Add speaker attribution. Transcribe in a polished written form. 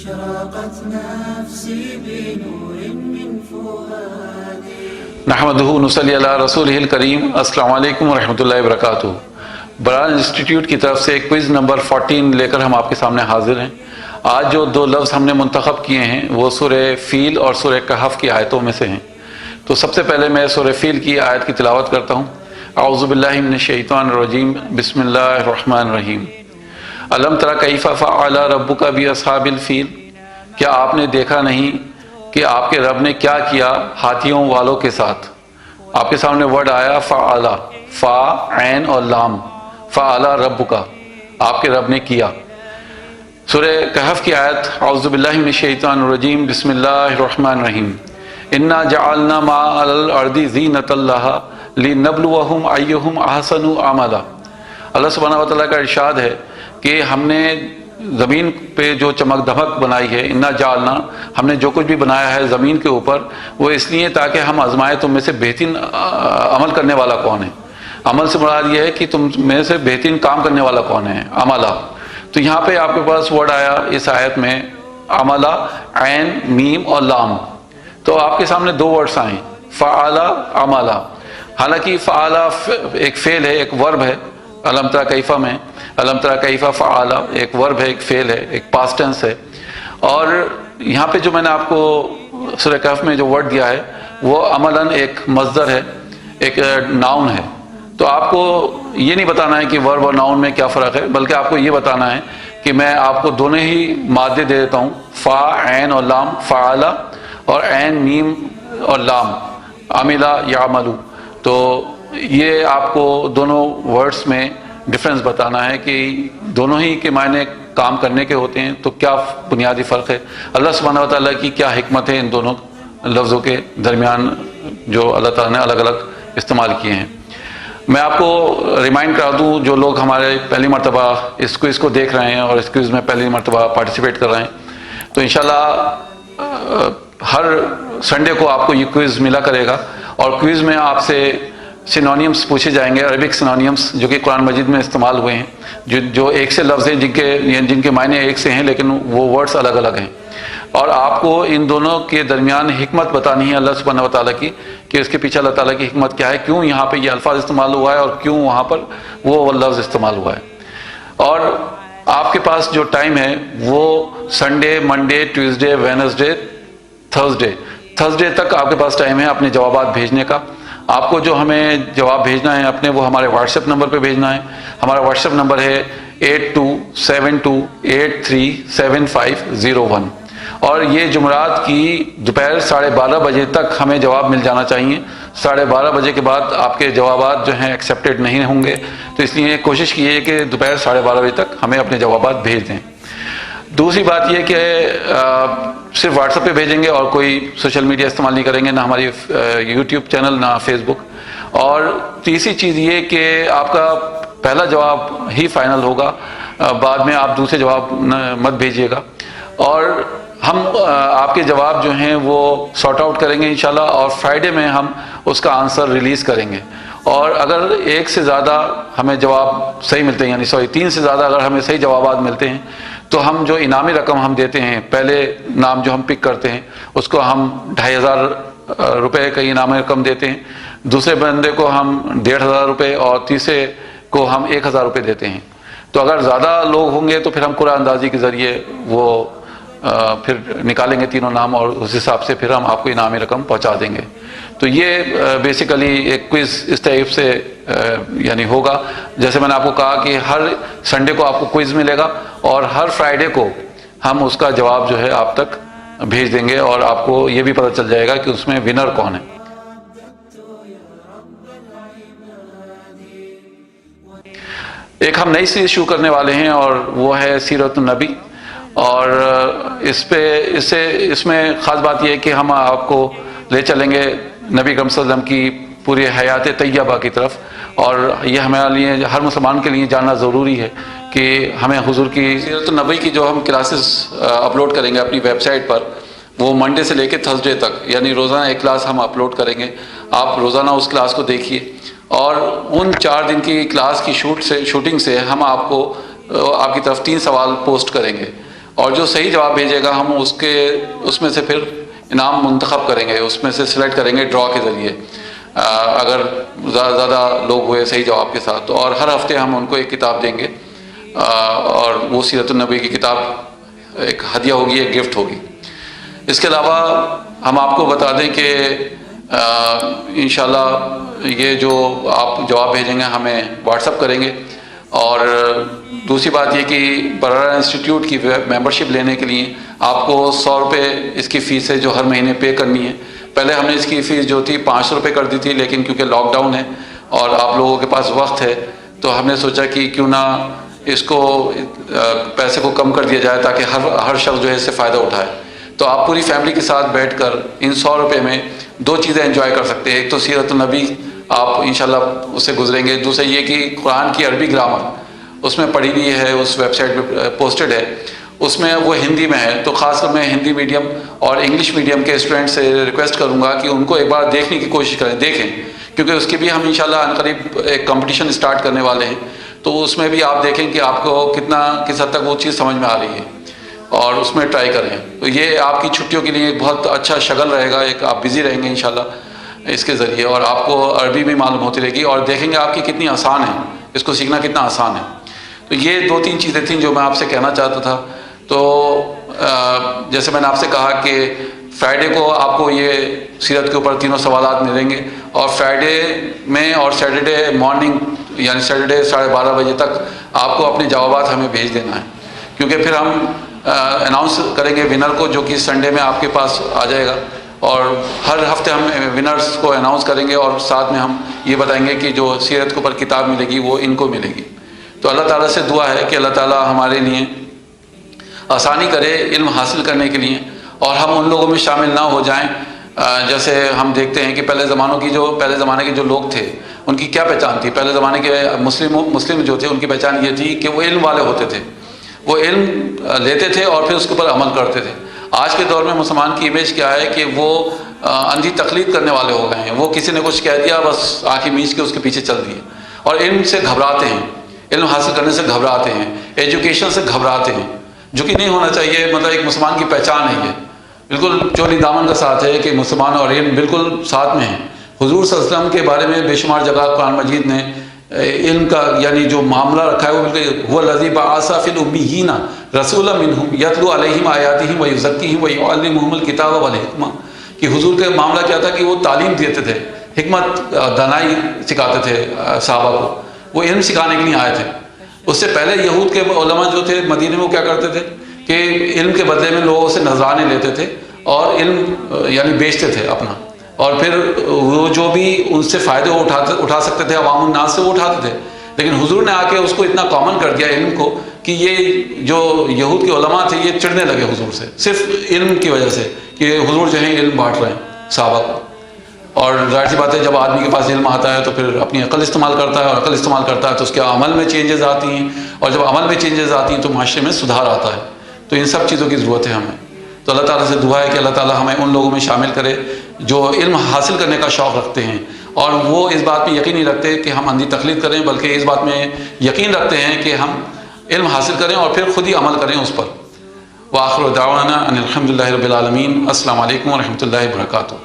Speaker 1: أشرقت نفسي بنور من فؤادي
Speaker 2: نحمدہ نصلی علی رسولہ الکریم۔ السلام علیکم ورحمۃ اللہ وبرکاتہ۔ بران انسٹیٹیوٹ کی طرف سے کوئز نمبر 14 لے کر ہم آپ کے سامنے حاضر ہیں۔ آج جو دو لفظ ہم نے منتخب کیے ہیں وہ سورہ فیل اور سورہ کہف کی آیتوں میں سے ہیں۔ تو سب سے پہلے میں سورہ فیل کی آیت کی تلاوت کرتا ہوں۔ اعوذ باللہ من الشیطان الرجیم، بسم اللہ الرحمن الرحیم۔ الم تر کیف فعل ربک باصحاب الفیل، کیا آپ نے دیکھا نہیں کہ آپ کے رب نے کیا کیا ہاتھیوں والوں کے ساتھ۔ آپ کے سامنے ورڈ آیا فعل، فا عین اور لام، فعل ربک، آپ کے رب نے کیا۔ سورہ کہف کی آیت، اعوذ باللہ من الشیطان الرجیم، بسم اللہ الرحمن الرحیم۔ انا جعلنا ما علی الارض زینۃ لها لنبلوہم ایہم احسن عملا۔ اللہ سبحانہ و تعالیٰ کا ارشاد ہے کہ ہم نے زمین پہ جو چمک دھمک بنائی ہے، انا جعلنا، ہم نے جو کچھ بھی بنایا ہے زمین کے اوپر، وہ اس لیے تاکہ ہم آزمائیں تم میں سے بہترین عمل کرنے والا کون ہے۔ عمل سے مراد یہ ہے کہ تم میں سے بہترین کام کرنے والا کون ہے، عملہ۔ تو یہاں پہ آپ کے پاس ورڈ آیا اس آیت میں عملہ، عین، میم اور لام۔ تو آپ کے سامنے دو ورڈز آئیں، فعل، عملہ۔ حالانکہ فعل ایک فعل ہے، ایک ورب ہے۔ الم تر کیف میں الم تر کیف فعل ایک ورب ہے، ایک فعل ہے، ایک پاسٹ ٹینس ہے۔ اور یہاں پہ جو میں نے آپ کو سورہ کہف میں جو ورڈ دیا ہے وہ عملاً ایک مصدر ہے، ایک ناؤن ہے۔ تو آپ کو یہ نہیں بتانا ہے کہ ورب اور ناؤن میں کیا فرق ہے، بلکہ آپ کو یہ بتانا ہے کہ میں آپ کو دونوں ہی مادے دے دیتا ہوں، فا عین اور لام، فعل اور عین میم اور لام، عملہ یعملو۔ تو یہ آپ کو دونوں ورڈز میں ڈفرنس بتانا ہے کہ دونوں ہی کے معنی کام کرنے کے ہوتے ہیں، تو کیا بنیادی فرق ہے، اللہ سبحانہ و تعالیٰ کی کیا حکمت ہے ان دونوں لفظوں کے درمیان جو اللہ تعالیٰ نے الگ الگ استعمال کیے ہیں۔ میں آپ کو ریمائنڈ کرا دوں، جو لوگ ہمارے پہلی مرتبہ اس کوئز کو دیکھ رہے ہیں اور اس کوئز میں پہلی مرتبہ پارٹیسپیٹ کر رہے ہیں، تو انشاءاللہ ہر سنڈے کو آپ کو یہ کوئز ملا کرے گا، اور کوئز میں آپ سے سینونیمز پوچھے جائیں گے، عربک سینونیمز جو کہ قرآن مجید میں استعمال ہوئے ہیں، جو ایک سے لفظ ہیں جن کے معنی ایک سے ہیں لیکن وہ ورڈز الگ الگ ہیں، اور آپ کو ان دونوں کے درمیان حکمت بتانی ہے اللہ سبحانہ و تعالیٰ کی، کہ اس کے پیچھے اللہ تعالیٰ کی حکمت کیا ہے، کیوں یہاں پہ یہ الفاظ استعمال ہوا ہے اور کیوں وہاں پر وہ لفظ استعمال ہوا ہے۔ اور آپ کے پاس جو ٹائم ہے وہ Sunday, Monday, Tuesday, Wednesday, Thursday تک آپ کے پاس ٹائم ہے اپنے جوابات بھیجنے کا۔ آپ کو جو ہمیں جواب بھیجنا ہے اپنے، وہ ہمارے واٹس ایپ نمبر پہ بھیجنا ہے۔ ہمارا واٹس ایپ نمبر ہے 8272837501، اور یہ جمعرات کی دوپہر 12:30 بجے تک ہمیں جواب مل جانا چاہیے۔ 12:30 بجے کے بعد آپ کے جوابات جو ہیں ایکسیپٹیڈ نہیں ہوں گے، تو اس لیے کوشش کیجیے کہ دوپہر 12:30 بجے تک ہمیں اپنے جوابات بھیج دیں۔ دوسری بات یہ کہ صرف واٹس ایپ پہ بھیجیں گے اور کوئی سوشل میڈیا استعمال نہیں کریں گے، نہ ہماری یوٹیوب چینل، نہ فیس بک۔ اور تیسری چیز یہ کہ آپ کا پہلا جواب ہی فائنل ہوگا، بعد میں آپ دوسرے جواب مت بھیجیے گا۔ اور ہم آپ کے جواب جو ہیں وہ سارٹ آؤٹ کریں گے انشاءاللہ، اور فرائیڈے میں ہم اس کا آنسر ریلیز کریں گے۔ اور اگر ایک سے زیادہ ہمیں جواب صحیح ملتے ہیں، یعنی 3 سے زیادہ اگر ہمیں صحیح جوابات ملتے ہیں، تو ہم جو انعامی رقم ہم دیتے ہیں، پہلے نام جو ہم پک کرتے ہیں اس کو ہم 2500 روپے کا انعامی رقم دیتے ہیں، دوسرے بندے کو ہم 1500 روپے، اور تیسرے کو ہم 1000 روپے دیتے ہیں۔ تو اگر زیادہ لوگ ہوں گے تو پھر ہم قرعہ اندازی کے ذریعے وہ پھر نکالیں گے تینوں نام، اور اس حساب سے پھر ہم آپ کو انعامی رقم پہنچا دیں گے۔ تو یہ بیسیکلی ایک کوئز اس ٹائپ سے یعنی ہوگا، جیسے میں نے آپ کو کہا کہ ہر سنڈے کو آپ کو کوئز ملے گا، اور ہر فرائیڈے کو ہم اس کا جواب جو ہے آپ تک بھیج دیں گے، اور آپ کو یہ بھی پتہ چل جائے گا کہ اس میں ونر کون ہے۔ ایک ہم نئی سیریز شروع کرنے والے ہیں، اور وہ ہے سیرت النبی، اور اس میں خاص بات یہ ہے کہ ہم آپ کو لے چلیں گے نبی اکرم صلی اللہ علیہ وسلم کی پوری حیات طیبہ کی طرف، اور یہ ہمارے لیے، ہر مسلمان کے لیے جاننا ضروری ہے کہ ہمیں حضور کی سیرت النبی کی جو ہم کلاسز اپلوڈ کریں گے اپنی ویب سائٹ پر، وہ منڈے سے لے کے تھرسڈے تک، یعنی روزانہ ایک کلاس ہم اپلوڈ کریں گے۔ آپ روزانہ اس کلاس کو دیکھیے، اور ان 4 دن کی کلاس کی شوٹنگ سے ہم آپ کو آپ کی طرف 3 سوال پوسٹ کریں گے، اور جو صحیح جواب بھیجے گا ہم اس میں سے پھر انعام منتخب کریں گے، اس میں سے سلیکٹ کریں گے ڈرا کے ذریعے، اگر زیادہ لوگ ہوئے صحیح جواب کے ساتھ، اور ہر ہفتے ہم ان کو ایک کتاب دیں گے، اور وہ سیرت النبی کی کتاب ایک ہدیہ ہوگی، ایک گفٹ ہوگی۔ اس کے علاوہ ہم آپ کو بتا دیں کہ انشاءاللہ یہ جو آپ جواب بھیجیں گے ہمیں واٹس اپ کریں گے، اور دوسری بات یہ کہ برارہ انسٹیٹیوٹ کی ممبرشپ لینے کے لیے آپ کو 100 روپے اس کی فیس ہے جو ہر مہینے پے کرنی ہے۔ پہلے ہم نے اس کی فیس جو تھی 500 روپے کر دی تھی، لیکن کیونکہ لاک ڈاؤن ہے اور آپ لوگوں کے پاس وقت ہے تو ہم نے سوچا کہ کیوں نہ اس کو پیسے کو کم کر دیا جائے تاکہ ہر شخص جو ہے اس سے فائدہ اٹھائے۔ تو آپ پوری فیملی کے ساتھ بیٹھ کر ان 100 روپے میں 2 چیزیں انجوائے کر سکتے ہیں۔ ایک تو سیرت النبی آپ انشاءاللہ اس سے گزریں گے، دوسرا یہ کہ قرآن کی عربی گرامر اس میں پڑھی ہوئی ہے، اس ویب سائٹ پہ پوسٹڈ ہے، اس میں وہ ہندی میں ہے، تو خاص کر میں ہندی میڈیم اور انگلش میڈیم کے اسٹوڈنٹ سے ریکویسٹ کروں گا کہ ان کو ایک بار دیکھنے کی کوشش کریں، دیکھیں، کیونکہ اس کی بھی ہم انشاءاللہ عنقریب ایک کمپٹیشن اسٹارٹ کرنے والے ہیں، تو اس میں بھی آپ دیکھیں کہ آپ کو کس حد تک وہ چیز سمجھ میں آ رہی ہے، اور اس میں ٹرائی کریں۔ تو یہ آپ کی چھٹیوں کے لیے بہت اچھا شگل رہے گا، ایک آپ بزی رہیں گے انشاءاللہ اس کے ذریعے، اور آپ کو عربی بھی معلوم ہوتی رہے گی، اور دیکھیں گے آپ کی کتنی آسان ہے، اس کو سیکھنا کتنا آسان ہے۔ تو یہ 2-3 چیزیں تھیں جو میں آپ سے کہنا چاہتا تھا۔ تو جیسے میں نے آپ سے کہا کہ فرائیڈے کو آپ کو یہ سیرت کے اوپر 3 سوالات ملیں گے، اور فرائیڈے میں اور سیٹرڈے مارننگ یعنی سیٹرڈے 12:30 بجے تک آپ کو اپنے جوابات ہمیں بھیج دینا ہے، کیونکہ پھر ہم اناؤنس کریں گے ونر کو، جو کہ سنڈے میں آپ کے پاس آ جائے گا، اور ہر ہفتے ہم ونرز کو اناؤنس کریں گے، اور ساتھ میں ہم یہ بتائیں گے کہ جو سیرت کے اوپر کتاب ملے گی وہ ان کو ملے گی۔ تو اللہ تعالیٰ سے دعا ہے کہ اللہ تعالیٰ ہمارے لیے آسانی کرے علم حاصل کرنے کے لیے، اور ہم ان لوگوں میں شامل نہ ہو جائیں جیسے ہم دیکھتے ہیں کہ پہلے زمانے کے جو لوگ تھے ان کی کیا پہچان تھی۔ پہلے زمانے کے مسلم جو تھے ان کی پہچان یہ تھی کہ وہ علم والے ہوتے تھے، وہ علم لیتے تھے اور پھر اس کے اوپر عمل کرتے تھے۔ آج کے دور میں مسلمان کی امیج کیا ہے کہ وہ اندھی تقلید کرنے والے ہو گئے ہیں، وہ کسی نے کچھ کہہ دیا بس آنکھیں میچ کے اس کے پیچھے چل دیے، اور علم سے گھبراتے ہیں، علم حاصل کرنے سے گھبراتے ہیں، ایجوکیشن سے گھبراتے ہیں، جو کہ نہیں ہونا چاہیے۔ مطلب ایک مسلمان کی پہچان ہے، یہ بالکل چولی دامن کا ساتھ ہے کہ مسلمان اور علم بالکل ساتھ میں ہیں۔ حضور صلی اللہ علیہ وسلم کے بارے میں بے شمار جگہ قرآن مجید نے علم کا یعنی جو معاملہ رکھا ہے وہ بالکل هو الذی بعث فی الامیین رسولا منہم یتلو علیہم آیاتہ ویزکیہم ویعلمہم الکتاب والحکمہ، کہ حضور کا معاملہ کیا تھا کہ وہ تعلیم دیتے تھے، حکمت دانائی سکھاتے تھے صحابہ کو، وہ علم سکھانے کے لیے آئے تھے۔ اس سے پہلے یہود کے علماء جو تھے مدینے میں وہ کیا کرتے تھے کہ علم کے بدلے میں لوگوں سے نذرانے لیتے تھے اور علم یعنی بیچتے تھے اپنا، اور پھر وہ جو بھی ان سے فائدے اٹھا سکتے تھے عوام الناس سے وہ اٹھاتے تھے۔ لیکن حضور نے آ کے اس کو اتنا کامن کر دیا علم کو کہ یہ جو یہود کے علماء تھے یہ چڑھنے لگے حضور سے صرف علم کی وجہ سے کہ حضور جو ہے علم بانٹ رہے ہیں صحابہ کو۔ اور ظاہر سی بات ہے جب آدمی کے پاس علم آتا ہے تو پھر اپنی عقل استعمال کرتا ہے، اور عقل استعمال کرتا ہے تو اس کے عمل میں چینجز آتی ہیں، اور جب عمل میں چینجز آتی ہیں تو معاشرے میں سدھار آتا ہے۔ تو ان سب چیزوں کی ضرورت ہے ہمیں۔ تو اللہ تعالیٰ سے دعا ہے کہ اللہ تعالیٰ ہمیں ان لوگوں میں شامل کرے جو علم حاصل کرنے کا شوق رکھتے ہیں، اور وہ اس بات میں یقین نہیں رکھتے کہ ہم اندھی تقلید کریں، بلکہ اس بات میں یقین رکھتے ہیں کہ ہم علم حاصل کریں اور پھر خود ہی عمل کریں اس پر۔ وآخر دعوانا ان الحمد للہ رب العالمین۔ السلام علیکم ورحمۃ اللہ وبرکاتہ۔